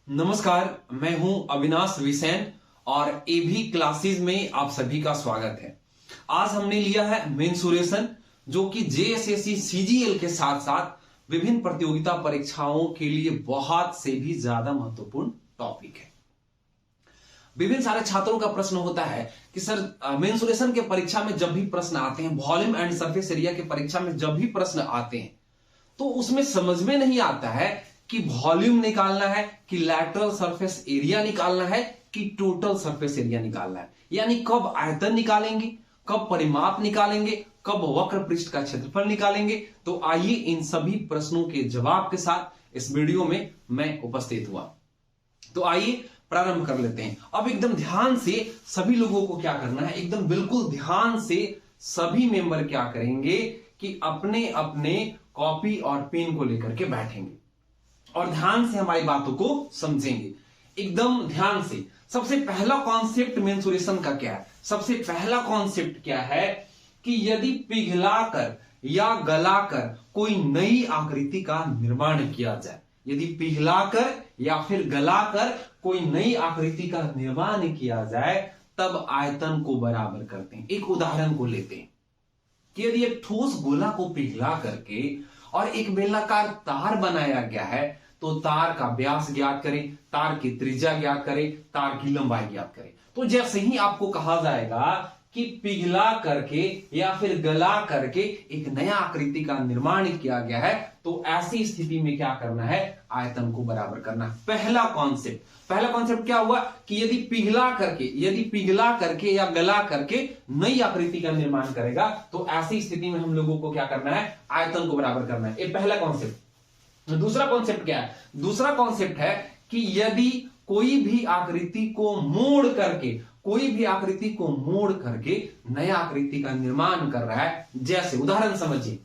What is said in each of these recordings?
नमस्कार, मैं हूं अविनाश विसेन और एबी क्लासेस में आप सभी का स्वागत है। आज हमने लिया है मेंसुरेशन, जो कि जेएसएससी सीजीएल के साथ साथ विभिन्न प्रतियोगिता परीक्षाओं के लिए बहुत से भी ज्यादा महत्वपूर्ण टॉपिक है। विभिन्न सारे छात्रों का प्रश्न होता है कि सर मेंसुरेशन के परीक्षा में जब भी प्रश्न आते हैं, वॉल्यूम एंड सरफेस एरिया के परीक्षा में जब भी प्रश्न आते हैं, तो उसमें समझ में नहीं आता है कि वॉल्यूम निकालना है कि लैटरल सरफेस एरिया निकालना है कि टोटल सरफेस एरिया निकालना है। यानी कब आयतन निकालेंगे, कब परिमाप निकालेंगे, कब वक्र पृष्ठ का क्षेत्रफल निकालेंगे। तो आइए इन सभी प्रश्नों के जवाब के साथ इस वीडियो में मैं उपस्थित हुआ। तो आइए प्रारंभ कर लेते हैं। अब एकदम ध्यान से सभी लोगों को क्या करना है, एकदम बिल्कुल ध्यान से सभी मेंबर क्या करेंगे कि अपने अपने कॉपी और पेन को लेकर के बैठेंगे और ध्यान से हमारी बातों को समझेंगे, एकदम ध्यान से। सबसे पहला कॉन्सेप्ट मेंसुरेशन का क्या है? सबसे पहला कॉन्सेप्ट क्या है कि यदि पिघलाकर या गलाकर कोई नई आकृति का निर्माण किया जाए, यदि पिघलाकर या फिर गलाकर कोई नई आकृति का निर्माण किया जाए, तब आयतन को बराबर करते हैं। एक उदाहरण को लेते हैं कि यदि एक ठोस गोला को पिघला करके और एक बेलनाकार तार बनाया गया है, तो तार का व्यास ज्ञात करें, तार की त्रिज्या ज्ञात करें, तार की लंबाई ज्ञात करें। तो जैसे ही आपको कहा जाएगा कि पिघला करके या फिर गला करके एक नया आकृति का निर्माण किया गया है, तो ऐसी स्थिति में क्या करना है, आयतन को बराबर करना। पहला कॉन्सेप्ट क्या हुआ कि यदि पिघला करके या गला करके नई आकृति का निर्माण करेगा, तो ऐसी स्थिति में हम लोगों को क्या करना है, आयतन को बराबर करना है। ये पहला कॉन्सेप्ट। दूसरा कॉन्सेप्ट क्या है? दूसरा कॉन्सेप्ट है कि यदि कोई भी आकृति को मोड़ करके नया आकृति का निर्माण कर रहा है, जैसे उदाहरण समझिए,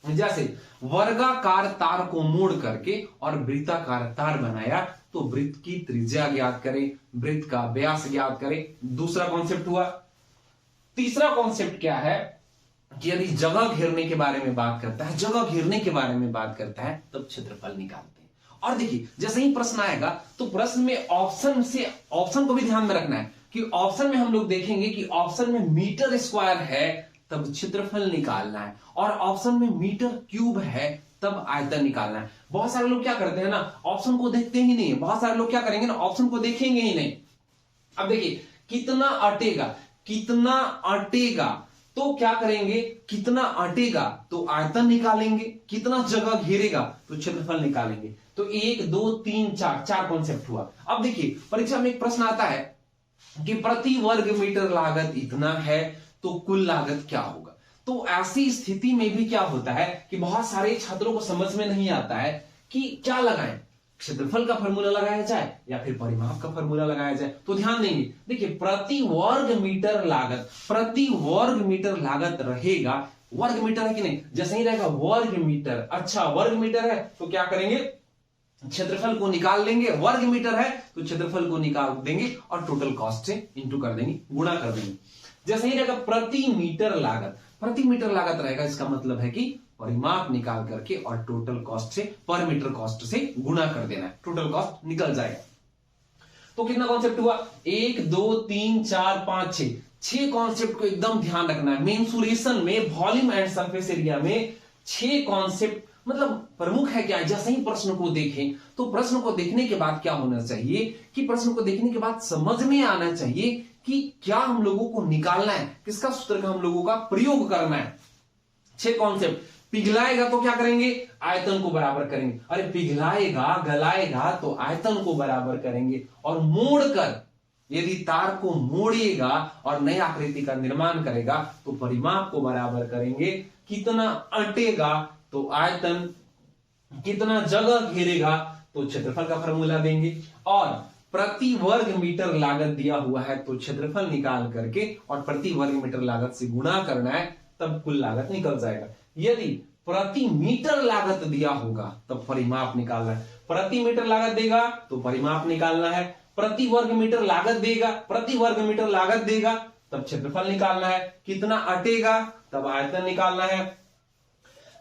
जैसे वर्गाकार तार को मोड़ करके और वृत्ताकार तार बनाया, तो वृत्त की त्रिज्या ज्ञात करें, वृत्त का व्यास ज्ञात करें। दूसरा कॉन्सेप्ट हुआ। तीसरा कॉन्सेप्ट क्या है कि यदि जगह घेरने के बारे में बात करता है, तब क्षेत्रफल निकालते हैं। और देखिए, जैसे ही प्रश्न आएगा तो प्रश्न में ऑप्शन को भी ध्यान में रखना है कि ऑप्शन में हम लोग देखेंगे कि ऑप्शन में मीटर स्क्वायर है, तब क्षेत्रफल निकालना है, और ऑप्शन में मीटर क्यूब है, तब आयतन निकालना है। बहुत सारे लोग क्या करते हैं ना, ऑप्शन को देखते ही नहीं है। बहुत सारे लोग क्या करेंगे ना, ऑप्शन को देखेंगे ही नहीं। अब देखिए, कितना अटेगा, तो क्या करेंगे, कितना अटेगा तो आयतन निकालेंगे, कितना जगह घेरेगा तो क्षेत्रफल निकालेंगे। तो 1 2 3 4 कॉन्सेप्ट हुआ। अब देखिए, परीक्षा में एक प्रश्न आता है कि प्रति वर्ग मीटर लागत इतना है, तो कुल लागत क्या होगा। तो ऐसी स्थिति में भी क्या होता है कि बहुत सारे छात्रों को समझ में नहीं आता है कि क्या लगाएं, क्षेत्रफल का फॉर्मूला लगाया जाए या फिर परिमाप का फॉर्मूला लगाया जाए। तो ध्यान देंगे, देखिए, प्रति वर्ग मीटर लागत रहेगा। वर्ग मीटर है कि नहीं, जैसे ही रहेगा वर्ग मीटर, अच्छा वर्ग मीटर है तो क्या करेंगे, क्षेत्रफल को निकाल लेंगे। वर्ग मीटर है तो क्षेत्रफल को निकाल देंगे और टोटल कॉस्ट से इंटू कर देंगे, गुणा कर देंगे। जैसे ही रहेगा प्रति मीटर लागत रहेगा, इसका मतलब है कि परिमाप निकाल करके और टोटल कॉस्ट से, पर मीटर कॉस्ट से गुणा कर देना है, टोटल कॉस्ट निकल जाएगा। तो कितना कॉन्सेप्ट हुआ, 1 2 3 4 5 6 कॉन्सेप्ट को एकदम ध्यान रखना है। मेंसुरेशन में वॉल्यूम एंड सरफेस एरिया में 6 कॉन्सेप्ट मतलब प्रमुख है। क्या, जैसे ही प्रश्न को देखें तो प्रश्न को देखने के बाद क्या होना चाहिए कि प्रश्न को देखने के बाद समझ में आना चाहिए कि क्या हम लोगों को निकालना है, किसका सूत्र का हम लोगों का प्रयोग करना है। 6 कॉन्सेप्ट। पिघलाएगा तो क्या करेंगे, आयतन को बराबर करेंगे। अरे पिघलाएगा गलाएगा तो आयतन को बराबर करेंगे, और मोड़कर, यदि तार को मोड़ेगा और नई आकृति का निर्माण करेगा तो परिमाप को बराबर करेंगे। कितना अटेगा तो आयतन, कितना जगह घेरेगा तो क्षेत्रफल का फॉर्मूला देंगे, और प्रति वर्ग मीटर लागत दिया हुआ है तो क्षेत्रफल निकाल करके और प्रति वर्ग मीटर लागत से गुणा करना है, तब कुल लागत निकल जाएगा। यदि प्रति मीटर लागत दिया होगा तब परिमाप निकालना है। प्रति मीटर लागत देगा तो परिमाप निकालना है। प्रति वर्ग मीटर लागत देगा तब क्षेत्रफल निकालना है। कितना अटेगा तब आयतन निकालना है।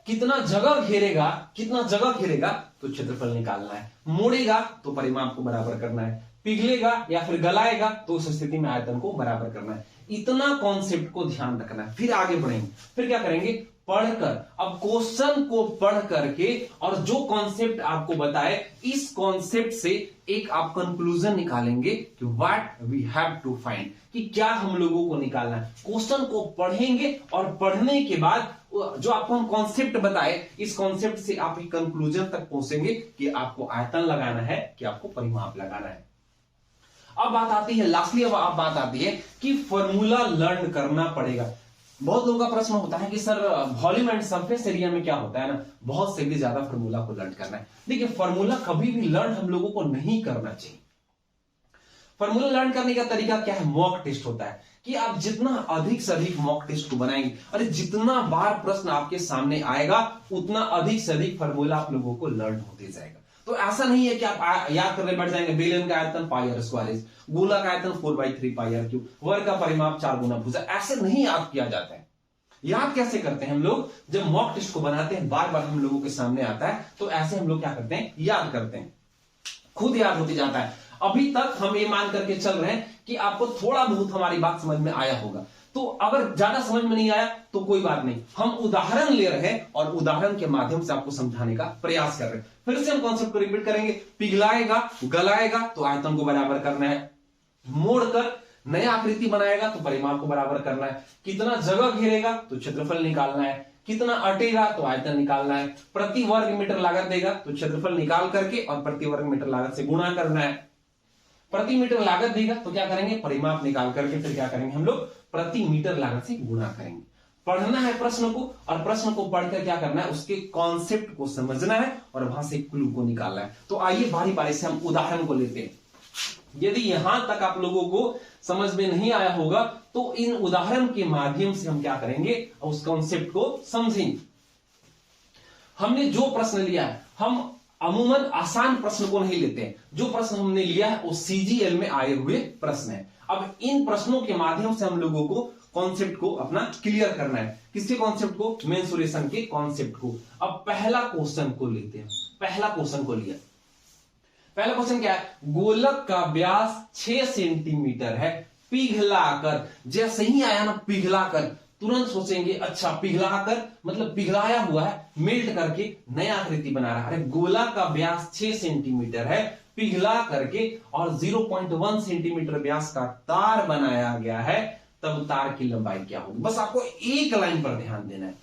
कितना जगह घेरेगा, कितना जगह घेरेगा तो क्षेत्रफल निकालना है, मोड़ेगा तो परिमाप को बराबर करना है, पिघलेगा या फिर गलाएगा तो उस स्थिति में आयतन को बराबर करना है। इतना कॉन्सेप्ट को ध्यान रखना है। फिर आगे बढ़ेंगे, फिर क्या करेंगे, पढ़कर, अब क्वेश्चन को पढ़ करके और जो कॉन्सेप्ट आपको बताए इस कॉन्सेप्ट से एक आप कंक्लूजन निकालेंगे कि what we have to find, कि क्या हम लोगों को निकालना है। क्वेश्चन को पढ़ेंगे और पढ़ने के बाद जो आपको हम कॉन्सेप्ट बताए इस कॉन्सेप्ट से आप एक कंक्लूजन तक पहुंचेंगे कि आपको आयतन लगाना है कि आपको परिमाप लगाना है। अब बात आती है लास्टली, अब बात आती है कि फॉर्मूला लर्न करना पड़ेगा। बहुत लोगों का प्रश्न होता है कि sir volume and surface area में क्या होता है ना, बहुत से भी ज्यादा फॉर्मूला को लर्न करना है। देखिए फॉर्मूला कभी भी लर्न हम लोगों को नहीं करना चाहिए। फॉर्मूला लर्न करने का तरीका क्या है, मॉक टेस्ट होता है कि आप जितना अधिक से अधिक मॉक टेस्ट को बनाएंगे, अरे जितना बार प्रश्न आपके सामने आएगा उतना अधिक से अधिक फॉर्मूला आप लोगों को लर्न होते जाएगा। तो ऐसा नहीं है कि आप याद करने बैठ जाएंगे बेलन का आयतन पाई आर स्क्वायर, गोला का आयतन 4/3 पाई आर क्यूब, वर्ग का परिमाप 4 गुना भुजा, ऐसे नहीं याद किया जाता है। याद कैसे करते हैं हम लोग, जब मॉक टेस्ट को बनाते हैं बार बार हम लोगों के सामने आता है तो ऐसे हम लोग क्या करते हैं, याद करते हैं, खुद याद होते जाता है। अभी तक हम ये मान करके चल रहे हैं कि आपको थोड़ा बहुत हमारी बात समझ में आया होगा, तो अगर ज्यादा समझ में नहीं आया तो कोई बात नहीं, हम उदाहरण ले रहे हैं और उदाहरण के माध्यम से आपको समझाने का प्रयास कर रहे हैं। फिर से हम कॉन्सेप्ट को रिपीट करेंगे, पिघलाएगा गलाएगा तो आयतन को बराबर करना है, मोड़कर नया आकृति बनाएगा तो परिमाप को बराबर करना है, कितना जगह घेरेगा तो क्षेत्रफल निकालना है, कितना अटेगा तो आयतन निकालना है, प्रति वर्ग मीटर लागत देगा तो क्षेत्रफल निकाल करके और प्रति वर्ग मीटर लागत से गुणा करना है, प्रति मीटर लागत देगा तो क्या करेंगे, परिमाप निकाल करके फिर क्या करेंगे हम लोग, प्रति मीटर लागत से गुणा करेंगे। पढ़ना है प्रश्न को और प्रश्न को पढ़कर क्या करना है, उसके कॉन्सेप्ट को समझना है और वहां से क्लू को निकालना है। तो आइए बारी बारी से हम उदाहरण को लेते हैं। यदि यहां तक आप लोगों को समझ में नहीं आया होगा तो इन उदाहरण के माध्यम से हम क्या करेंगे, उस कॉन्सेप्ट को समझेंगे। हमने जो प्रश्न लिया है, हम अमूमन आसान प्रश्न को नहीं लेते हैं, जो प्रश्न हमने लिया है वो सीजीएल में आए हुए प्रश्न है। अब इन प्रश्नों के माध्यम से हम लोगों को कॉन्सेप्ट को अपना क्लियर करना है। किसके कॉन्सेप्ट को, मेंसुरेशन के कॉन्सेप्ट को। अब पहला क्वेश्चन को लेते हैं, पहला क्वेश्चन को लिया। पहला क्वेश्चन क्या है, गोलक का व्यास 6 सेंटीमीटर है, पिघलाकर, जैसे ही आया ना पिघलाकर, तुरंत सोचेंगे अच्छा पिघलाकर मतलब पिघलाया हुआ है, मेल्ट करके नया आकृति बना रहा है। अरे गोला का व्यास 6 सेंटीमीटर है, पिघला करके और 0.1 सेंटीमीटर व्यास का तार बनाया गया है, तब तार की लंबाई क्या होगी। बस आपको एक लाइन पर ध्यान देना है,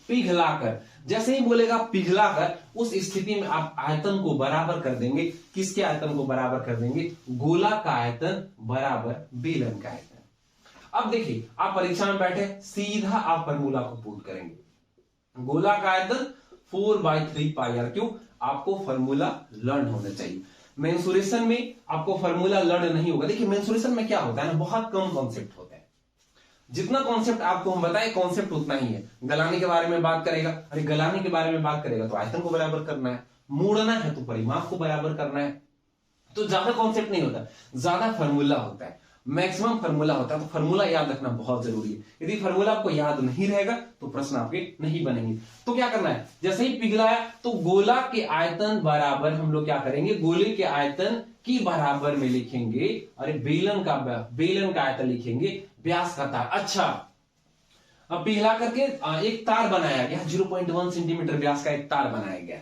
पिघलाकर। जैसे ही बोलेगा पिघलाकर, उस स्थिति में आप आयतन को बराबर कर देंगे। किसके आयतन को बराबर कर देंगे, गोला का आयतन बराबर बेलन का आयतन। अब देखिए आप परीक्षा में बैठे, सीधा आप फॉर्मूला को पुट करेंगे। गोला का आयतन 4/3 पाई आर क्यूब, आपको फॉर्मूला लर्न होना चाहिए। मेंसुरेशन में आपको फॉर्मूला लर्न नहीं होगा। देखिए मेंसुरेशन में क्या होता है ना, बहुत कम कॉन्सेप्ट होता है। जितना कॉन्सेप्ट आपको हम बताएं कॉन्सेप्ट उतना ही है। गलाने के बारे में बात करेगा, अरे गलाने के बारे में बात करेगा तो आयतन को बराबर करना है, मोड़ना है तो परिमाप को बराबर करना है। तो ज्यादा कॉन्सेप्ट नहीं होता, ज्यादा फॉर्मूला होता है, मैक्सिमम फॉर्मूला होता है। तो फॉर्मूला याद रखना बहुत जरूरी है। यदि फॉर्मूला आपको याद नहीं रहेगा तो प्रश्न आपके नहीं बनेंगे। तो क्या करना है, जैसे ही पिघलाया तो गोला के आयतन बराबर हम लोग क्या करेंगे, गोले के आयतन की बराबर में लिखेंगे, अरे बेलन का आयतन लिखेंगे, व्यास का तार। अच्छा अब पिघला करके एक तार बनाया गया, 0.1 सेंटीमीटर व्यास का एक तार बनाया गया।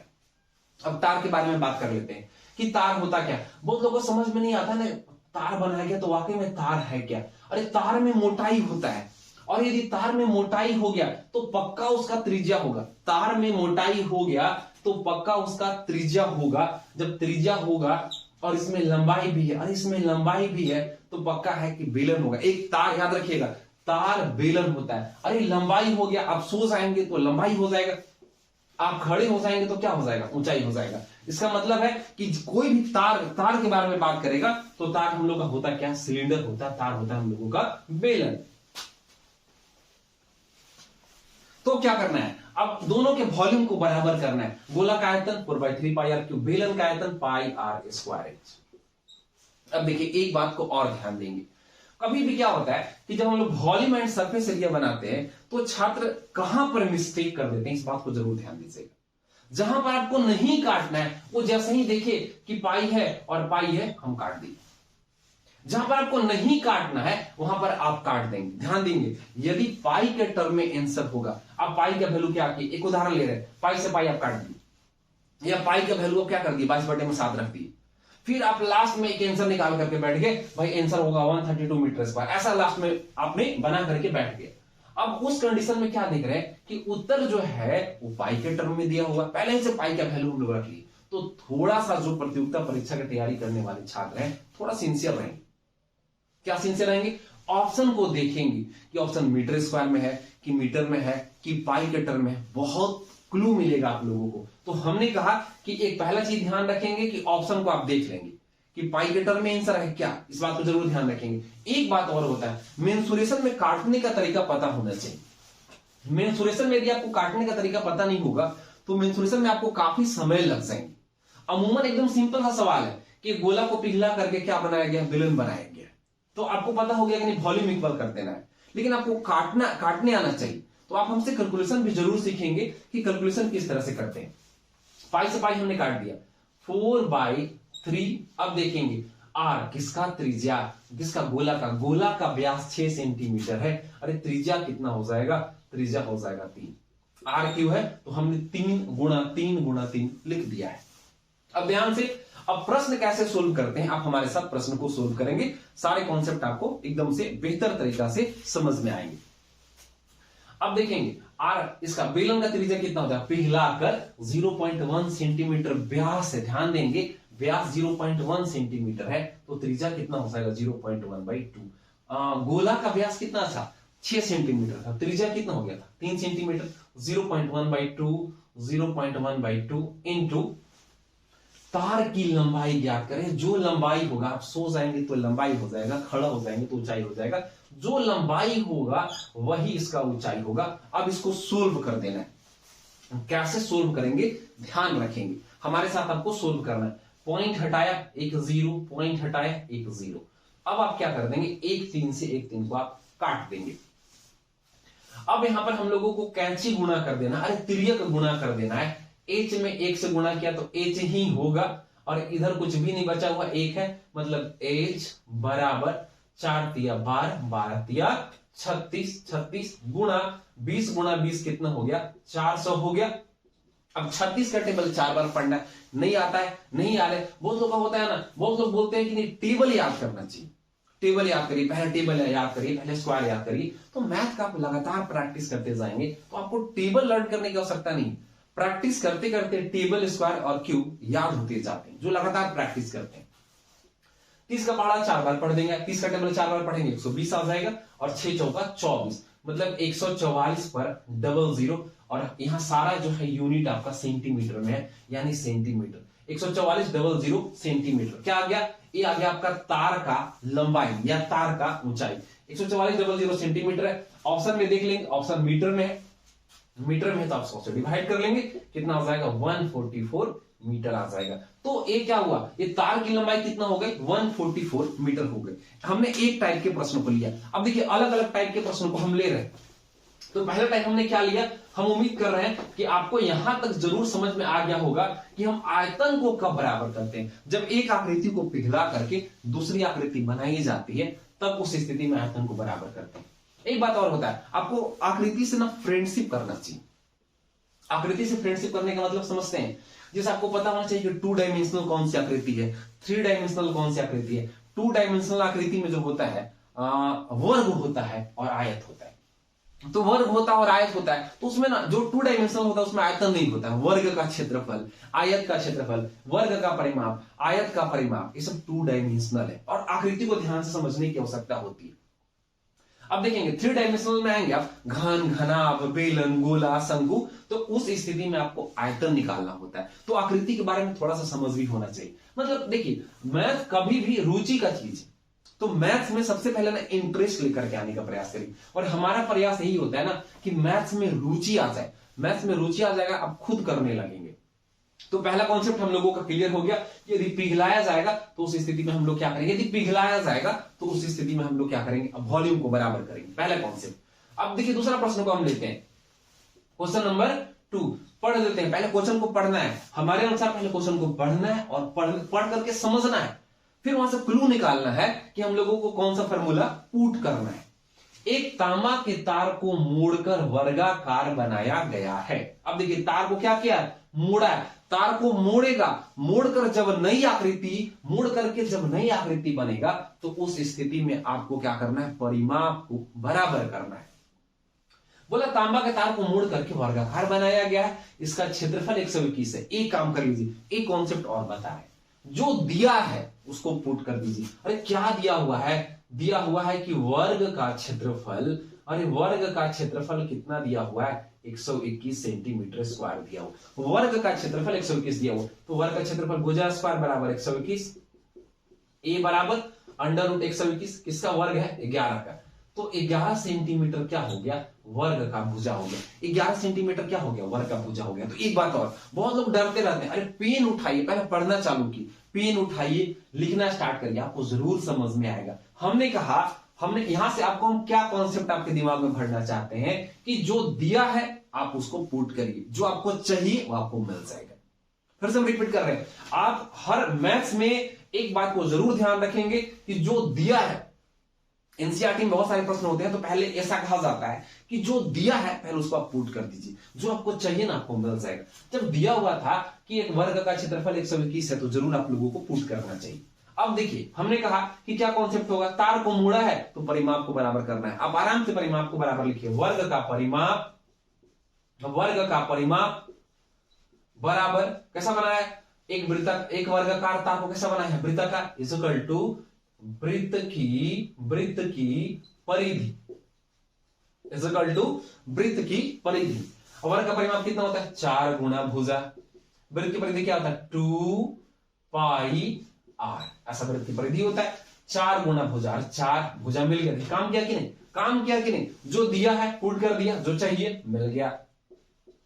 अब तार के बारे में बात कर लेते हैं कि तार होता क्या। बहुत लोगों को समझ में नहीं आता ना, तार बनाया गया तो वाकई में तार है क्या। अरे तार में मोटाई होता है, और यदि तार में मोटाई हो गया तो पक्का उसका त्रिज्या होगा। तार में मोटाई हो गया तो पक्का उसका त्रिज्या होगा। जब त्रिज्या होगा और इसमें लंबाई भी है, अरे इसमें लंबाई भी है तो पक्का है कि बेलन होगा। एक तार याद रखिएगा, तार बेलन होता है। अरे लंबाई हो गया, आप सो जाएंगे तो लंबाई हो जाएगा, आप खड़े हो जाएंगे तो क्या हो जाएगा, ऊंचाई हो जाएगा। इसका मतलब है कि कोई भी तार के बारे में बात करेगा तो तार हम लोग का होता क्या, सिलेंडर होता है, तार होता है हम लोगों का बेलन। तो क्या करना है, अब दोनों के वॉल्यूम को बराबर करना है। गोला का आयतन 4/3 पाई आर क्यूब, बेलन का आयतन पाई आर स्क्वायर। अब देखिए एक बात को और ध्यान देंगे, कभी भी क्या होता है कि जब हम लोग वॉल्यूम एंड सरफेस एरिया बनाते हैं तो छात्र कहां पर मिस्टेक कर देते हैं, इस बात को जरूर ध्यान दीजिएगा। जहां पर आपको नहीं काटना है वो जैसे ही देखे कि पाई है और पाई है हम काट दिए। जहां पर आपको नहीं काटना है वहां पर आप काट देंगे। ध्यान देंगे, यदि पाई के टर्म में आंसर होगा, आप पाई का वैल्यू क्या किए, एक उदाहरण ले रहे हैं, पाई से पाई आप काट दिए, या पाई का वैल्यू आप क्या कर दिए 22/7 रख दिए, फिर आप लास्ट में एक आंसर निकाल करके बैठ गए, भाई आंसर होगा 132 मीटर स्क्वायर, ऐसा लास्ट में आपने बना करके बैठ गए। अब उस कंडीशन में क्या देख रहे हैं कि उत्तर जो है वो पाई के टर्म में दिया हुआ, पहले से पाई का वैल्यू हम लोग रख लिए। तो थोड़ा सा जो प्रतियोगिता परीक्षा की तैयारी करने वाले छात्र हैं थोड़ा सिंसियर रहेंगे। क्या सिंसियर रहेंगे, ऑप्शन को देखेंगे कि ऑप्शन मीटर स्क्वायर में है कि मीटर में है कि पाई के टर्म में है, बहुत क्लू मिलेगा आप लोगों को। तो हमने कहा कि एक पहला चीज ध्यान रखेंगे कि ऑप्शन को आप देख लेंगे कि पाई के टर्म में आंसर है क्या, इस बात को जरूर ध्यान रखेंगे। एक बात और होता है, मेंसुरेशन में काटने का तरीका पता होना चाहिए। मेंसुरेशन में यदि आपको काटने का तरीका पता नहीं होगा तो मेंसुरेशन में आपको काफी समय लग जाएंगे। अमूमन एकदम सिंपल सा सवाल है कि गोला को पिघला करके क्या बनाया गया, बेलन बनाया गया, तो आपको पता हो गया कि नहीं वॉल्यूम इक्वल कर देना है, लेकिन आपको काटने आना चाहिए। तो आप हमसे कैलकुलेशन भी जरूर सीखेंगे कि कैलकुलेशन किस तरह से करते हैं। पाई से पाई हमने काट दिया 4/3। अब देखेंगे आर किसका, त्रिज्या किसका, गोला का व्यास 6 सेंटीमीटर है। अरे त्रिज्या कितना हो जाएगा, त्रिज्या हो जाएगा 3। आर क्यों है तो हमने 3 × 3 लिख दिया है। अब ध्यान से, अब प्रश्न कैसे सोल्व करते हैं, आप हमारे साथ प्रश्न को सोल्व करेंगे, सारे कॉन्सेप्ट आपको एकदम से बेहतर तरीका से समझ में आएंगे। अब देखेंगे आर, इसका बेलन का त्रिज्या कितना होता है, पिघलाकर 0.1 सेंटीमीटर व्यास है। ध्यान देंगे व्यास 0.1 सेंटीमीटर है तो त्रिज्या कितना हो जाएगा 0.1/2। गोला का व्यास कितना था 6 सेंटीमीटर था, त्रिज्या कितना हो गया था 3 सेंटीमीटर। 0.1/2 इंटू तार की लंबाई ज्ञात करें। जो लंबाई होगा, आप सो जाएंगे तो लंबाई हो जाएगा, खड़ा हो जाएंगे तो ऊंचाई हो जाएगा, जो लंबाई होगा वही इसका ऊंचाई होगा। अब इसको सोल्व कर देना है। कैसे सोल्व करेंगे ध्यान रखेंगे, हमारे साथ आपको सोल्व करना है। पॉइंट हटाया एक 0, पॉइंट हटाया एक 0। अब आप क्या कर देंगे, 1 3 से 1 3 को आप काट देंगे। अब यहां पर हम लोगों को कैंची गुणा कर देना, अरे तिर्यक गुणा कर देना है। एच में 1 से गुणा किया तो एच ही होगा, और इधर कुछ भी नहीं बचा हुआ, 1 है, मतलब एच बराबर 4 तिया 12, 12 तिया 36, 36 गुणा 20 × 20 कितना हो गया 400 हो गया। अब 36 का टेबल 4 बार पढ़ना है, नहीं आता है, नहीं आ रहा है, बहुत लोग का होता है ना, बहुत लोग बोलते हैं कि नहीं टेबल याद करना चाहिए, टेबल याद करिए, पहले टेबल याद करिए, पहले स्क्वायर याद करिए। तो मैथ का आप लगातार प्रैक्टिस करते जाएंगे तो आपको टेबल लर्न करने की आवश्यकता नहीं, प्रैक्टिस करते करते टेबल, स्क्वायर और क्यूब याद होते जाते हैं, जो लगातार प्रैक्टिस करते हैं। 30 का पहाड़ा 4 बार पढ़ देंगे, 30 का टेबल 4 बार पढ़ेंगे 120 आ जाएगा, और 6 चौका 24, मतलब 144 पर 00, और यहां सारा जो है यूनिट आपका सेंटीमीटर में है, यानी सेंटीमीटर। 144 00 सेंटीमीटर क्या आ गया, ये आ गया आपका तार का लंबाई या तार का ऊंचाई। 144 00 सेंटीमीटर है। ऑप्शन में देख लेंगे, ऑप्शन मीटर में है, मीटर में है तो आप 100 से डिवाइड कर लेंगे, कितना हो जाएगा 144 मीटर आ जाएगा। तो ये क्या हुआ, ये तार की लंबाई कितना हो गई 144 मीटर हो गई। हमने एक टाइप के प्रश्न को लिया, अब देखिए अलग अलग टाइप के प्रश्नों को हम ले रहे हैं। तो पहला टाइप हमने क्या लिया, हम उम्मीद कर रहे हैं कि आपको यहां तक जरूर समझ में आ गया होगा कि हम आयतन को कब बराबर करते हैं, जब एक आकृति को पिघला करके दूसरी आकृति बनाई जाती है तब उस स्थिति में आयतन को बराबर करते हैं। एक बात और होता है, आपको आकृति से ना फ्रेंडशिप करना चाहिए। आकृति से फ्रेंडशिप करने का मतलब समझते हैं, जैसे आपको पता होना चाहिए कि 2 डायमेंशनल कौन सी आकृति है, 3 डायमेंशनल कौन सी आकृति है। 2 डायमेंशनल आकृति में जो होता है वर्ग होता है और आयत होता है। तो वर्ग होता है और आयत होता है, तो उसमें ना जो 2 डायमेंशनल होता है उसमें आयतन नहीं होता है। वर्ग का क्षेत्रफल, आयत का क्षेत्रफल, वर्ग का परिमाप, आयत का परिमाप, ये सब 2 डायमेंशनल है और आकृति को ध्यान से समझने की आवश्यकता होती है। अब देखेंगे 3 डायमेंशनल में आएंगे आप, घन, घनाभ, बेलन, गोला, शंकु, तो उस स्थिति में आपको आयतन निकालना होता है। तो आकृति के बारे में थोड़ा सा समझ भी होना चाहिए। मतलब देखिए मैथ कभी भी रुचि का चीज है, तो मैथ्स में सबसे पहले ना इंटरेस्ट लेकर के आने का प्रयास करिए, और हमारा प्रयास यही होता है ना कि मैथ्स में रुचि आ जाए। मैथ्स में रुचि आ जाएगा, आप खुद करने लगेंगे। तो पहला कॉन्सेप्ट हम लोगों का क्लियर हो गया। यदि पिघलाया जाएगा तो उस स्थिति में हम लोग क्या करेंगे, यदि पिघलाया जाएगा तो उस स्थिति में हम लोग क्या करेंगे, अब वॉल्यूम को बराबर करेंगे, पहला कॉन्सेप्ट। अब देखिए दूसरा प्रश्न को हम लेते हैं, क्वेश्चन नंबर 2 पढ़ लेते हैं। पहले क्वेश्चन को पढ़ना है, हमारे अनुसार पहले क्वेश्चन को पढ़ना है और पढ़ करके समझना है, फिर वहां से क्लू निकालना है कि हम लोगों को कौन सा फॉर्मूला पुट करना है। एक तांबा के तार को मोड़कर वर्गाकार बनाया गया है। अब देखिए तार को क्या किया है, मोड़ा है, तार को मोड़ेगा, मोड़कर जब नई आकृति, मोड़ करके जब नई आकृति बनेगा तो उस स्थिति में आपको क्या करना है, परिमाप को बराबर करना है। बोला तांबा के तार को मोड़ करके वर्गाकार बनाया गया है, इसका क्षेत्रफल 121 है। एक काम कर लीजिए, एक कॉन्सेप्ट और बता है, जो दिया है उसको पुट कर दीजिए। अरे क्या दिया हुआ है, दिया हुआ है कि वर्ग का क्षेत्रफल, अरे वर्ग का क्षेत्रफल कितना दिया हुआ है, 121 सेंटीमीटर स्क्वायर दिया हुआ। वर्ग का क्षेत्रफल 121 दिया हुआ, तो वर्ग का क्षेत्रफल भुजा स्क्वायर बराबर 121, ए बराबर अंडर रूट 121, किसका वर्ग है, 11 का, तो 11 सेंटीमीटर क्या हो गया, वर्ग का भुजा हो गया। 11 सेंटीमीटर क्या हो गया, वर्ग का भुजा हो गया। तो एक बात और, बहुत लोग डरते रहते हैं, अरे पेन उठाइए, पहले पढ़ना चालू की, पेन उठाइए, लिखना स्टार्ट करिए, आपको जरूर समझ में आएगा। हमने कहा, हमने यहां से आपको हम क्या कॉन्सेप्ट आपके दिमाग में भरना चाहते हैं कि जो दिया है आप उसको पुट करिए, जो आपको चाहिए वो आपको मिल जाएगा। फिर से हम रिपीट कर रहे हैं, आप हर मैथ्स में एक बात को जरूर ध्यान रखेंगे कि जो दिया है, एनसीईआरटी में बहुत सारे प्रश्न होते हैं तो पहले ऐसा कहा जाता है कि जो दिया है पहले उसको आप पुट कर दीजिए, जो आपको चाहिए ना आपको मिल जाएगा। जब दिया हुआ था कि एक वर्ग का क्षेत्रफल 121 है तो जरूर आप लोगों को पुट करना चाहिए। अब देखिए हमने कहा कि क्या कॉन्सेप्ट होगा, तार को मोड़ा है तो परिमाप को बराबर करना है। आप आराम से परिमाप को बराबर लिखिए, वर्ग का परिमाप, वर्ग का परिमाप बराबर कैसा बनाया है, एक वृत्त, एक वर्गाकार तार को कैसा बनाया है, वृत्ताकार, इक्वल टू वृत्त की परिधि, इक्वल टू वृत्त की परिधि। वर्ग का परिमाप कितना होता है, 4 गुना भुजा, वृत्त की परिधि क्या होता है, 2 पाई आर, ऐसा वृत्त की परिधि होता है। 4 गुना भुजा, 4 भुजा मिल गया, काम किया कि नहीं, काम किया कि नहीं, जो दिया है पुट कर दिया, जो चाहिए मिल गया।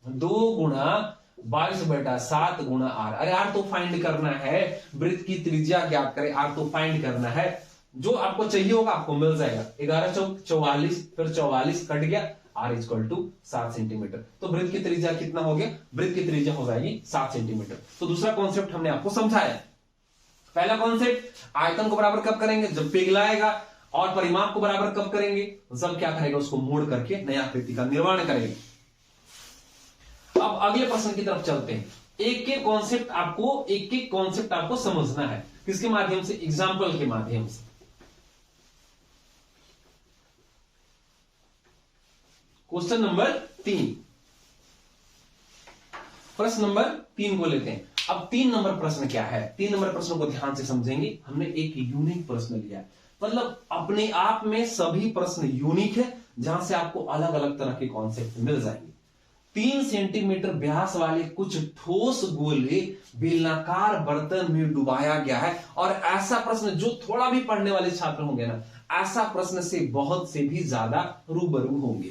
2 गुणा 22/7 गुणा आर, अरे आर तो फाइंड करना है, वृत्त की त्रिज्या ज्ञात करें, आर तो फाइंड करना है, जो आपको चाहिए होगा आपको मिल जाएगा। 11 चौक 44, फिर 44 कट गया, आर इक्वल टू 7 सेंटीमीटर। तो वृत्त की त्रिज्या कितना हो गया, वृत्त की त्रिज्या हो जाएगी 7 सेंटीमीटर। तो दूसरा कॉन्सेप्ट हमने आपको समझाया। पहला कॉन्सेप्ट, आयतन को बराबर कब करेंगे, जब पिघलाएगा, और परिमाप को बराबर कब करेंगे, जब क्या करेगा, उसको मोड़ करके नई आकृति का निर्माण करेंगे। अब अगले प्रश्न की तरफ चलते हैं। एक एक कॉन्सेप्ट आपको समझना है, किसके माध्यम से, एग्जाम्पल के माध्यम से। क्वेश्चन नंबर 3, प्रश्न नंबर 3 को लेते हैं। अब 3 नंबर प्रश्न क्या है, 3 नंबर प्रश्न को ध्यान से समझेंगे। हमने एक यूनिक प्रश्न लिया है, मतलब अपने आप में सभी प्रश्न यूनिक है, जहां से आपको अलग अलग तरह के कॉन्सेप्ट मिल जाएंगे। 3 सेंटीमीटर व्यास वाले कुछ ठोस गोले बेलनाकार बर्तन में डुबाया गया है। और ऐसा प्रश्न जो थोड़ा भी पढ़ने वाले छात्र होंगे ना, ऐसा प्रश्न से बहुत से भी ज्यादा रूबरू होंगे।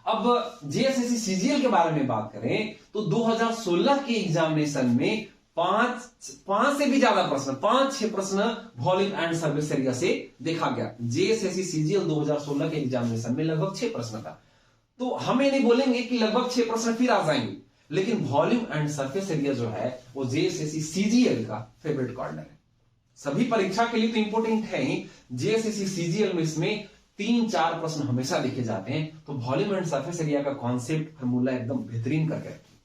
अब जेएसएससी सीजीएल के बारे में बात करें तो 2016 के एग्जामिनेशन में 5 से भी ज्यादा प्रश्न, 5-6 प्रश्न वॉल्यूम एंड सरफेस एरिया से देखा गया। जेएसएससी सीजीएल 2016 के एग्जामिनेशन में लगभग 6 प्रश्न था। तो हम ये नहीं बोलेंगे कि लगभग 6 प्रश्न फिर आ जाएंगे, लेकिन वॉल्यूम एंड सरफेस एरिया जो है वो जेएसएससी सीजीएल का फेवरेट कॉर्नर है। सभी परीक्षा के लिए तो इंपोर्टेंट है ही, जेएसएससी सीजीएल में इसमें 3-4 प्रश्न हमेशा देखे जाते हैं। तो वॉल्यूम एंड सरफेस एरिया का कॉन्सेप्ट फॉर्मूला एकदम बेहतरीन करके रखिए।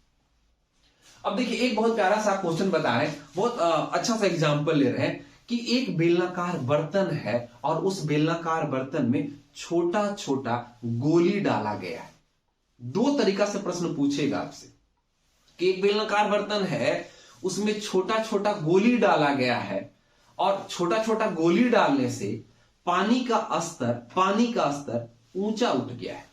अब देखिए एक बहुत प्यारा सा क्वेश्चन बता रहे हैं, बहुत अच्छा सा एग्जांपल ले रहे हैं कि एक बेलनाकार बर्तन है और उस बेलनाकार बर्तन में छोटा छोटा गोली डाला गया है। 2 तरीका से प्रश्न पूछेगा आपसे कि एक बेलनाकार बर्तन है, उसमें छोटा छोटा गोली डाला गया है और छोटा छोटा गोली डालने से पानी का स्तर ऊंचा उठ गया है।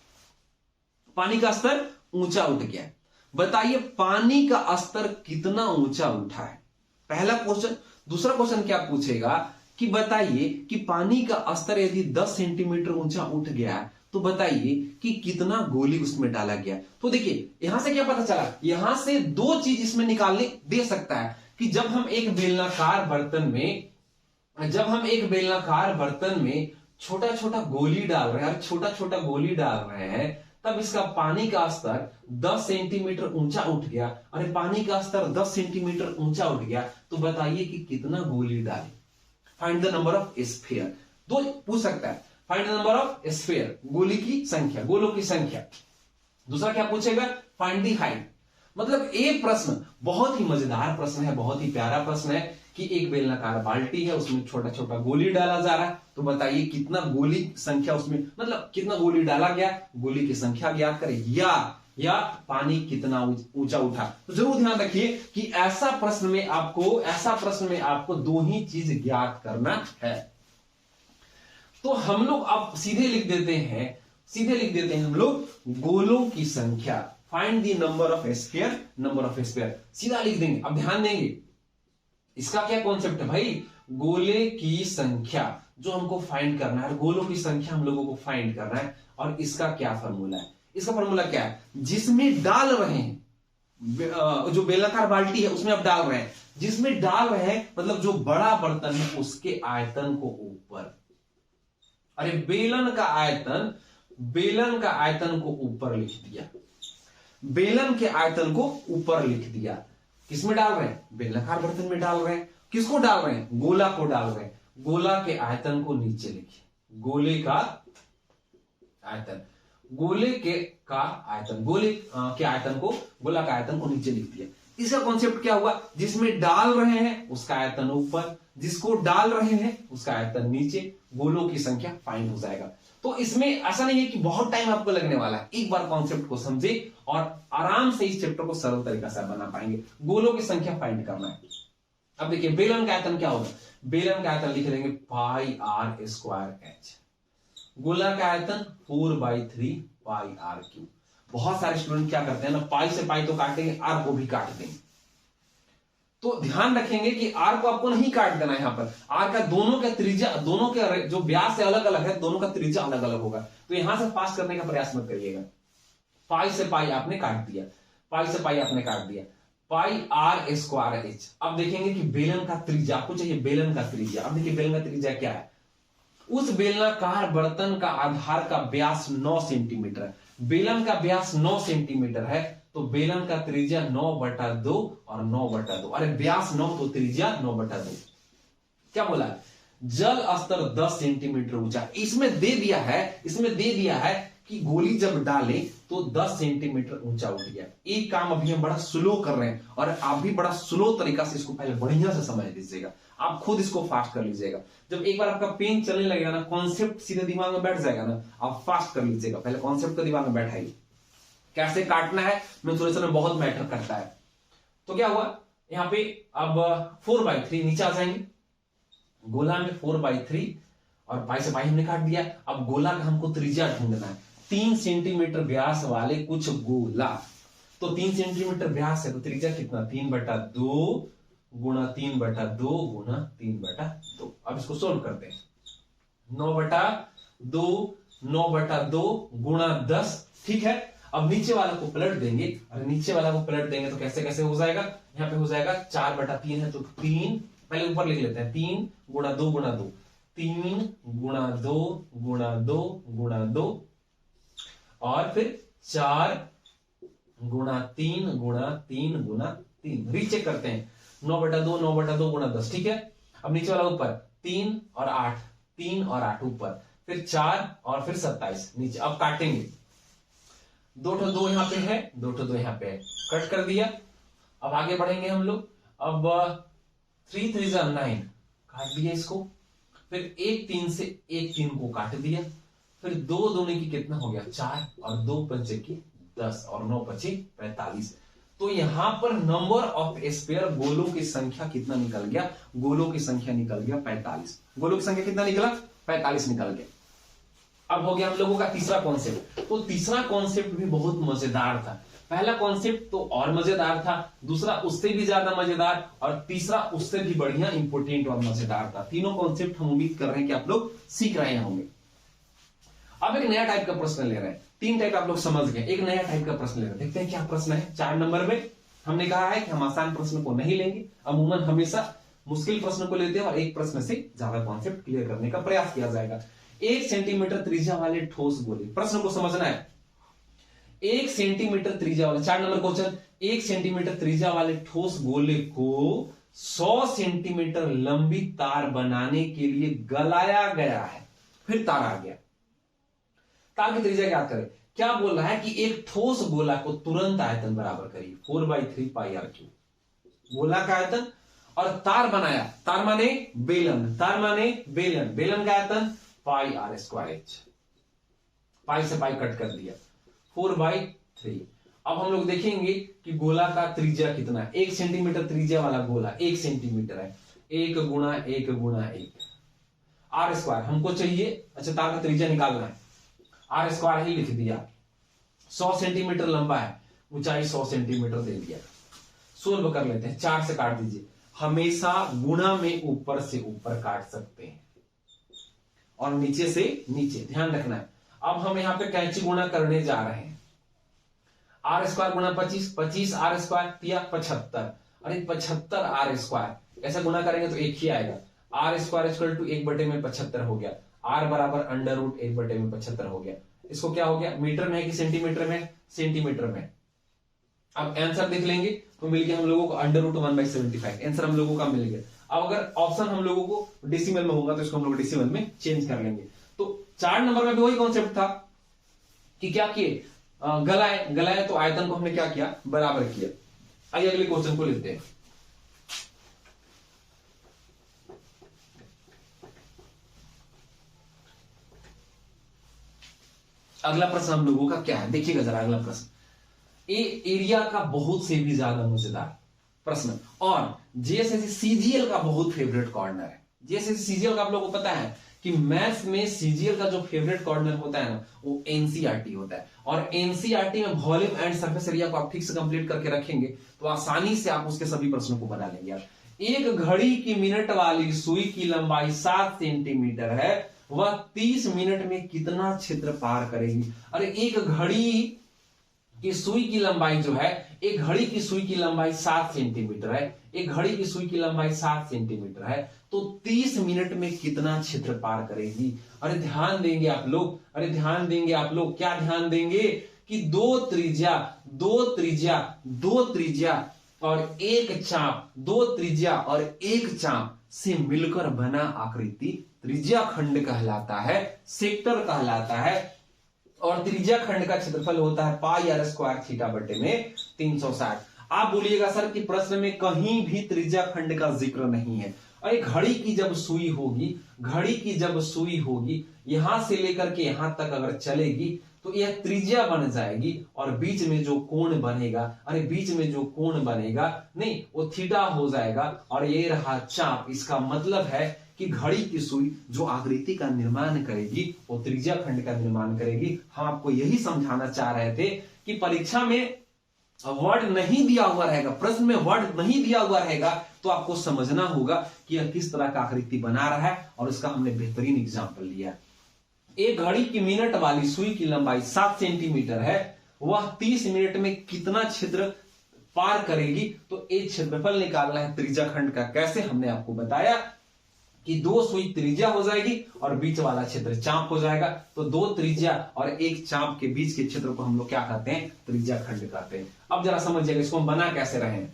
पानी का स्तर ऊंचा उठ गया है। बताइए पानी का स्तर कितना ऊंचा उठा है, पहला क्वेश्चन। दूसरा क्वेश्चन क्या पूछेगा कि बताइए कि पानी का स्तर यदि 10 सेंटीमीटर ऊंचा उठ गया है तो बताइए कि कितना गोली उसमें डाला गया। तो देखिए यहां से क्या पता चला, यहां से दो चीज इसमें निकालने दे सकता है कि जब हम एक बेलनाकार बर्तन में छोटा छोटा गोली डाल रहे हैं, छोटा छोटा गोली डाल रहे हैं, तब इसका पानी का स्तर 10 सेंटीमीटर ऊंचा उठ गया। अरे पानी का स्तर 10 सेंटीमीटर ऊंचा उठ गया, तो बताइए कि कितना गोली डाले। Find the number of sphere, दो पूछ सकता है। Find the number of sphere, गोली की संख्या, गोलों की संख्या। दूसरा क्या पूछेगा, फाइंड द हाइट। मतलब एक प्रश्न बहुत ही मजेदार प्रश्न है, बहुत ही प्यारा प्रश्न है कि एक बेलनाकार बाल्टी है, उसमें छोटा छोटा गोली डाला जा रहा है, तो बताइए कितना गोली संख्या उसमें, मतलब कितना गोली डाला गया, गोली की संख्या ज्ञात करें, या पानी कितना ऊंचा उठा। तो जरूर ध्यान रखिए कि ऐसा प्रश्न में आपको दो ही चीज ज्ञात करना है। तो हम लोग अब सीधे लिख देते हैं हम लोग गोलों की संख्या। Find the number of sphere, सीधा लिख देंगे। अब ध्यान देंगे, इसका क्या कॉन्सेप्ट है भाई, गोले की संख्या जो हमको फाइंड करना है, गोलों की संख्या हम लोगों को फाइंड करना है। और इसका क्या फॉर्मूला है, इसका फॉर्मूला क्या है, जिसमें डाल रहे हैं, जो बेलनाकार बाल्टी है उसमें आप डाल रहे हैं, जिसमें डाल रहे हैं मतलब जो बड़ा बर्तन है उसके आयतन को ऊपर, अरे बेलन का आयतन को ऊपर लिख दिया, बेलन के आयतन को ऊपर लिख दिया। किसमें डाल रहे हैं, बेलनाकार बर्तन में डाल रहे हैं। किसको डाल रहे हैं, गोला को डाल रहे हैं। गोला के आयतन को नीचे लिखिए, गोले के गोला का आयतन को नीचे लिख दिया। इसका कॉन्सेप्ट क्या हुआ, जिसमें डाल रहे हैं उसका आयतन ऊपर, जिसको डाल रहे हैं उसका आयतन नीचे, गोलों की संख्या फाइंड हो जाएगा। तो इसमें ऐसा नहीं है कि बहुत टाइम आपको लगने वाला है, एक बार कॉन्सेप्ट को समझे और आराम से इस चैप्टर को सरल तरीका से बना पाएंगे। गोलों की संख्या फाइंड करना है। अब देखिए बेलन का आयतन क्या होगा, बेलन का आयतन लिख लेंगे पाई आर स्क्वायर एच, गोला का आयतन 4/3 पाई आर क्यूब। बहुत सारे स्टूडेंट क्या करते हैं ना, पाई से पाई तो काटेंगे, आर को भी काट देंगे। तो ध्यान रखेंगे कि आर को आपको नहीं काट देना है। यहां पर आर का दोनों का त्रिज्या, दोनों के जो व्यास है अलग अलग है, दोनों का त्रिज्या अलग अलग होगा। तो यहां से पास करने का प्रयास मत करिएगा। पाई से पाई आपने काट दिया, पाई आर स्क्वायर एच। अब देखेंगे कि बेलन का त्रिज्या, आपको चाहिए बेलन का त्रिज्या। अब देखिए बेलन का त्रिज्या क्या है, उस बेलनाकार बर्तन का आधार का व्यास 9 सेंटीमीटर है। बेलन का व्यास 9 सेंटीमीटर है, तो बेलन का त्रिज्या 9/2 और 9/2। अरे व्यास 9 तो त्रिज्या 9/2। क्या बोला, जल स्तर 10 सेंटीमीटर ऊंचा। इसमें दे दिया है कि गोली जब डाले तो 10 सेंटीमीटर ऊंचा उठ गया। एक काम अभी हम बड़ा स्लो कर रहे हैं और आप भी बड़ा स्लो तरीका से इसको पहले बढ़िया से समझ लीजिएगा। आप खुद इसको फास्ट कर लीजिएगा। जब एक बार आपका पेन चलने लगेगा ना, कॉन्सेप्ट सीधे दिमाग में बैठ जाएगा ना, आप फास्ट कर लीजिएगा। पहले कॉन्सेप्ट को दिमाग में बैठाइए, कैसे काटना है मेंसुरेशन में बहुत मैटर करता है। तो क्या हुआ यहां पे, अब 4/3 नीचे आ जाएंगे, गोला में 4/3 और पाई से पाई हमने काट दिया। अब गोला का हमको त्रिज्या ढूंढना है, 3 सेंटीमीटर व्यास वाले कुछ गोला। तो 3 सेंटीमीटर व्यास है तो त्रिज्या कितना, 3/2 गुणा 3/2 गुणा 3/2। अब इसको सोल्व करते हैं, 9/2 गुणा 10, ठीक है। अब नीचे वाला को पलट देंगे, और नीचे वाला को पलट देंगे तो कैसे कैसे हो जाएगा, यहाँ पे हो जाएगा 4/3 है तो 3, पहले ऊपर लिख लेते हैं, 3 गुणा 2 गुणा 2, 3 गुणा 2 गुणा 2 गुणा 2, और फिर 4 गुणा 3 गुणा 3 गुणा 3। रीचेक करते हैं, 9/2 गुणा 10, ठीक है। अब नीचे वाला ऊपर 3 और 8, 3 और 8 ऊपर, फिर 4 और फिर 27 नीचे। अब काटेंगे, 2 यहां पे है, 2 यहां पे है, कट कर दिया। अब आगे बढ़ेंगे हम लोग। अब 3 3 9 काट दिया इसको, फिर 1 3 से 1 3 को काट दिया, फिर 2 दूनी की कितना हो गया 4 और 2 पंचे की 10 और 9 पचे 45। तो यहां पर नंबर ऑफ स्पेयर, गोलों की संख्या कितना निकल गया, गोलों की संख्या निकल गया 45। गोलों की संख्या कितना निकला, 45 निकल गया। अब हो गया हम लोगों का तीसरा कॉन्सेप्ट। तो तीसरा कॉन्सेप्ट भी बहुत मजेदार था। पहला कॉन्सेप्ट तो और मजेदार था, दूसरा उससे भी ज्यादा मजेदार, और तीसरा उससे भी बढ़िया इंपोर्टेंट और मजेदार था। तीनों कॉन्सेप्ट हम उम्मीद कर रहे हैं कि आप लोग सीख रहे होंगे। अब एक नया टाइप का प्रश्न ले रहे हैं, 3 टाइप आप लोग समझ गए, एक नया टाइप का प्रश्न ले रहे हैं। देखते हैं क्या प्रश्न है। 4 नंबर में हमने कहा है कि हम आसान प्रश्न को नहीं लेंगे, अमूमन हमेशा मुश्किल प्रश्न को लेते हैं और एक प्रश्न से ज्यादा कॉन्सेप्ट क्लियर करने का प्रयास किया जाएगा। 1 सेंटीमीटर त्रिज्या वाले ठोस गोले, प्रश्न को समझना है। 1 सेंटीमीटर त्रिज्या वाले, 4 नंबर क्वेश्चन, 1 सेंटीमीटर त्रिज्या वाले ठोस गोले को 100 सेंटीमीटर लंबी तार बनाने के लिए गलाया गया है। फिर तार आ गया, तार की त्रिज्या ज्ञात करें। क्या बोल रहा है कि एक ठोस गोला को तुरंत आयतन बराबर करिए 4/3 पाई आर क्यूब, गोला का आयतन, और तार बनाया, तार माने बेलन, तार माने बेलन, बेलन का आयतन पाई आर स्क्वायर एच, पाई से पाई कट कर दिया 4/3। अब हम लोग देखेंगे कि गोला का त्रिज्या कितना है। 1 सेंटीमीटर त्रिज्या वाला गोला 1 सेंटीमीटर है, 1 गुणा 1 गुणा 1 आर स्क्वायर हमको चाहिए। अच्छा, तार का त्रिज्या निकालना है, आर स्क्वायर ही लिख दिया। 100 सेंटीमीटर लंबा है, ऊंचाई 100 सेंटीमीटर दे दिया। सोल्व कर लेते हैं, 4 से काट दीजिए, हमेशा गुणा में ऊपर से ऊपर काट सकते हैं और नीचे से नीचे, ध्यान रखना है। अब हम यहां पे कैंची गुणा करने जा रहे हैं। आर स्क्वायर गुणा 25, 25 आर स्क्वायर दिया 75, अरे 75 आर स्क्वायर, ऐसा गुणा करेंगे तो एक ही आएगा। आर स्क्वायर इक्वल टू 1/75 हो गया, आर बराबर अंडर रूट 1/75 हो गया। इसको क्या हो गया, मीटर में है कि सेंटीमीटर में, सेंटीमीटर में। अब आंसर देख लेंगे तो मिल गया हम लोगों को अंडर रूट 1/75, आंसर हम लोगों का मिल गया। अब अगर ऑप्शन हम लोगों को डेसिमल में होगा तो इसको हम लोग डेसिमल में चेंज कर लेंगे। तो 4 नंबर में भी वही कॉन्सेप्ट था कि क्या किए, गलाए, गलाए तो आयतन को हमने क्या किया, बराबर किया। आइए अगले क्वेश्चन को लेते हैं। अगला प्रश्न हम लोगों का क्या है, देखिएगा जरा अगला प्रश्न। ए एरिया का बहुत से भी ज्यादा मजेदार प्रश्न और जेएसएससी सीजीएल का बहुत फेवरेट कॉर्नर है। जेएसएससी सीजीएल का आप लोगों को पता है कि मैथ्स में सीजीएल का जो फेवरेट कॉर्नर होता है ना, वो एनसीईआरटी होता है। और एनसीईआरटी में वॉल्यूम एंड सरफेस एरिया को आप ठीक से कंप्लीट करके रखेंगे तो आसानी से आप उसके सभी प्रश्नों को बना लेंगे। आप एक घड़ी की मिनट वाली सुई की लंबाई 7 सेंटीमीटर है, वह 30 मिनट में कितना क्षेत्र पार करेगी। अरे एक घड़ी की सुई की लंबाई जो है, एक घड़ी की सुई की लंबाई 7 सेंटीमीटर है, एक घड़ी की सुई की लंबाई 7 सेंटीमीटर है, तो 30 मिनट में कितना क्षेत्र पार करेगी। अरे ध्यान देंगे आप लोग, अरे ध्यान देंगे आप लोग, क्या ध्यान देंगे कि दो त्रिज्या और एक चाप, दो त्रिज्या और एक चाप से मिलकर बना आकृति त्रिज्या खंड कहलाता है, सेक्टर कहलाता है। और त्रिज्या खंड का क्षेत्रफल होता है पाई आर स्क्वायर थीटा बटे में 360। आप बोलिएगा सर कि प्रश्न में कहीं भी त्रिज्या खंड का जिक्र नहीं है। अरे घड़ी की जब सुई होगी, घड़ी की जब सुई होगी यहां से लेकर के यहां तक अगर चलेगी तो यह त्रिज्या बन जाएगी और बीच में जो कोण बनेगा, अरे बीच में जो कोण बनेगा नहीं, वो थीटा हो जाएगा और ये रहा चाप। इसका मतलब है कि घड़ी की सुई जो आकृति का निर्माण करेगी वो त्रिज्या खंड का निर्माण करेगी। हम आपको यही समझाना चाह रहे थे कि परीक्षा में वर्ड नहीं दिया हुआ रहेगा, प्रश्न में वर्ड नहीं दिया हुआ रहेगा तो आपको समझना होगा कि यह किस तरह का आकृति बना रहा है और इसका हमने बेहतरीन एग्जाम्पल लिया। एक घड़ी की मिनट वाली सुई की लंबाई 7 सेंटीमीटर है, वह 30 मिनट में कितना क्षेत्र पार करेगी। तो एक क्षेत्रफल निकालना है त्रिज्या खंड का। कैसे, हमने आपको बताया कि दो सुई त्रिज्या हो जाएगी और बीच वाला क्षेत्र चाप हो जाएगा। तो दो त्रिज्या और एक चाप के बीच के क्षेत्र को हम लोग क्या कहते हैं, त्रिज्या खंड कहते हैं। अब जरा समझिएगा इसको हम बना कैसे रहे हैं।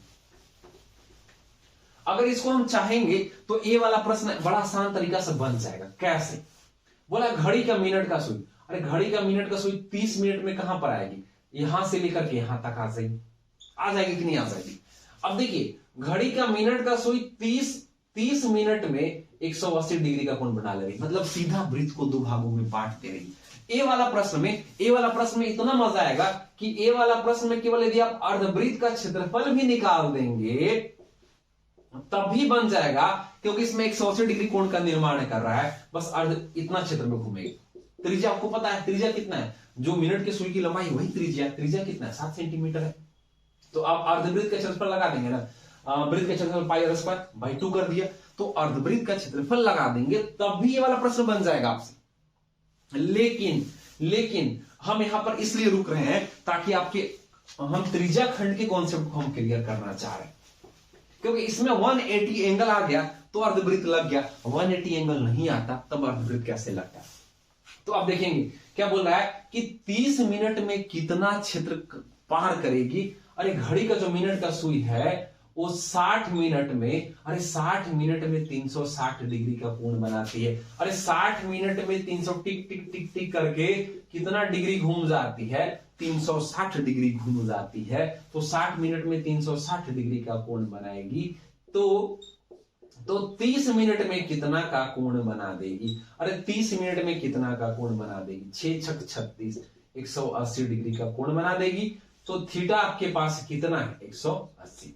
अगर इसको हम चाहेंगे तो ये वाला प्रश्न बड़ा आसान तरीका से बन जाएगा। कैसे, बोला घड़ी का मिनट का सुई, अरे घड़ी का मिनट का सुई 30 मिनट में कहां पर आएगी, यहां से लेकर के यहां तक आ जाएगी कि नहीं आ जाएगी। अब देखिए घड़ी का मिनट का सुई 30 मिनट में 180 डिग्री का कोण बना लेगी, मतलब सीधा वृत्त को दो भागों में बांट दे रही। ए वाला प्रश्न में इतना मजा आएगा कि ए वाला प्रश्न में केवल यदि आप अर्धवृत्त का क्षेत्रफल भी निकाल देंगे तब भी बन जाएगा, क्योंकि इसमें 180 डिग्री कोण का निर्माण कर रहा है। बस अर्ध इतना क्षेत्र में घूमेगी। त्रिज्या आपको पता है, त्रिज्या कितना है, जो मिनट की सुई की लंबाई वही त्रिज्या कितना है, 7 सेंटीमीटर है। तो आप अर्धवृत्त का क्षेत्रफल लगा देंगे ना, वृत्त का क्षेत्रफल पाई आर स्क्वायर बाई 2 कर दिया, तो अर्धवृत्त का क्षेत्रफल लगा देंगे तब भी ये वाला प्रश्न बन जाएगा आपसे। लेकिन हम यहां पर इसलिए रुक रहे हैं ताकि हम त्रिज्या खंड के कॉन्सेप्ट को हम क्लियर करना चाह रहे हैं, क्योंकि इसमें 180 एंगल आ गया तो अर्धवृत्त लग गया, 180 एंगल नहीं आता तब अर्धवृत्त कैसे लगता। तो आप देखेंगे क्या बोल रहा है कि 30 मिनट में कितना क्षेत्र पार करेगी। अरे घड़ी का जो मिनट का सुई है वो 60 मिनट में, अरे 60 मिनट में 360 डिग्री का कोण बनाती है। अरे 60 मिनट में 300 टिक टिक टिक टिक करके कितना डिग्री घूम जाती है, 360 डिग्री घूम जाती है। तो 60 मिनट में 360 डिग्री का कोण बनाएगी तो 30 मिनट में कितना का कोण बना देगी। अरे 30 मिनट में कितना का कोण बना देगी, 6 छक 36, 180 डिग्री का कोण बना देगी। तो थीटा आपके पास कितना है, 180।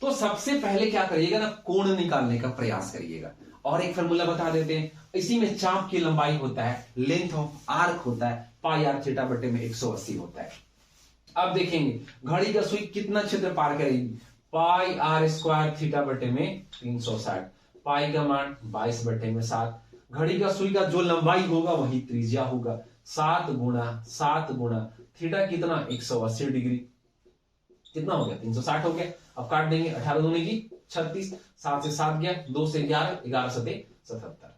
तो सबसे पहले क्या करिएगा ना, कोण निकालने का प्रयास करिएगा। और एक फॉर्मूला बता देते हैं, इसी में चाप की लंबाई होता है, लेंथ ऑफ आर्क होता है, पाई आर थीटा बटे में 180 होता है। अब देखेंगे घड़ी का सुई कितना क्षेत्र पार करेगी, पाई आर स्क्वायर थीटा बटे में 360, पाई का मान 22 बटे में 7, घड़ी का सुई का जो लंबाई होगा वही त्रिज्या होगा, 7 गुणा थीटा कितना 180 डिग्री, कितना हो गया 360 हो गया। अब काट देंगे, 18 दूनी की 36, 7 से 7 गया, 2 से 11, 11 सते 77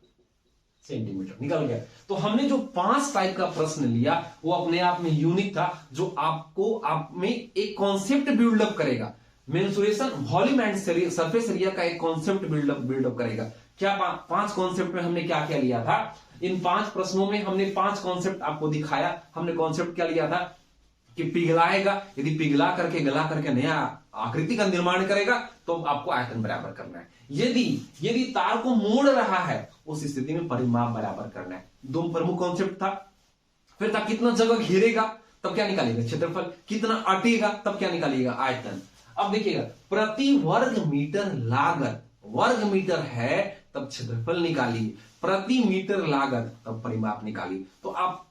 सेंटीमीटर निकल गया। तो हमने जो 5 टाइप का प्रश्न लिया वो अपने आप में यूनिक था, जो आपको आप में एक कॉन्सेप्ट बिल्डअप करेगा। Mensuration volume and surface area का एक कॉन्सेप्ट बिल्डअप करेगा। क्या 5 कॉन्सेप्ट में हमने क्या क्या लिया था, इन 5 प्रश्नों में हमने 5 कॉन्सेप्ट आपको दिखाया। हमने कॉन्सेप्ट क्या लिया था कि पिघलाएगा, यदि पिघला करके गला करके नया आकृति का निर्माण करेगा तो आपको आयतन बराबर करना है। यदि तार को मोड़ रहा है उस स्थिति में परिमाप बराबर करना है। 2 प्रमुख कॉन्सेप्ट था। फिर था कितना जगह घेरेगा तब क्या निकालेगा, क्षेत्रफल, कितना अटेगा तब क्या निकालिएगा, आयतन। अब देखिएगा प्रति वर्ग मीटर लागत, वर्ग मीटर है तब क्षेत्रफल निकालिए, प्रति मीटर लागत तब परिमाप निकालिए। तो आप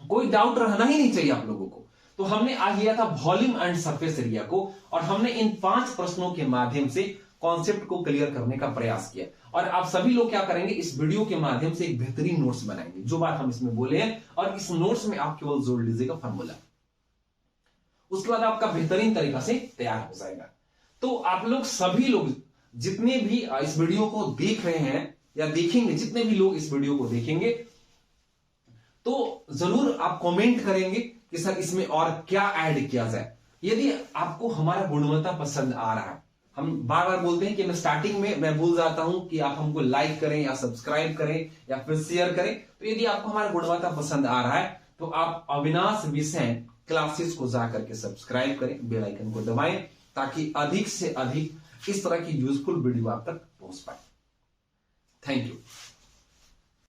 कोई डाउट रहना ही नहीं चाहिए आप लोगों को। तो हमने आज लिया था वॉल्यूम एंड सरफेस एरिया को, और हमने इन 5 प्रश्नों के माध्यम से कॉन्सेप्ट को क्लियर करने का प्रयास किया। और आप सभी लोग क्या करेंगे, इस वीडियो के माध्यम से एक बेहतरीन नोट्स बनाएंगे, जो बात हम इसमें बोले हैं, और इस नोट्स में आप केवल जोड़ लीजिएगा फॉर्मूला, उसके बाद आपका बेहतरीन तरीका से तैयार हो जाएगा। तो आप लोग सभी लोग जितने भी इस वीडियो को देख रहे हैं या देखेंगे, जितने भी लोग इस वीडियो को देखेंगे, तो जरूर आप कमेंट करेंगे कि सर इसमें और क्या ऐड किया जाए। यदि आपको हमारा गुणवत्ता पसंद आ रहा है, हम बार बार बोलते हैं कि मैं स्टार्टिंग में मैं भूल जाता हूं कि आप हमको लाइक करें या सब्सक्राइब करें या फिर शेयर करें। तो यदि आपको हमारा गुणवत्ता पसंद आ रहा है तो आप अविनाश विसेन क्लासेस को जाकर के सब्सक्राइब करें, बेल आइकन को दबाएं, ताकि अधिक से अधिक इस तरह की यूजफुल वीडियो आप तक पहुंच पाए। Thank you.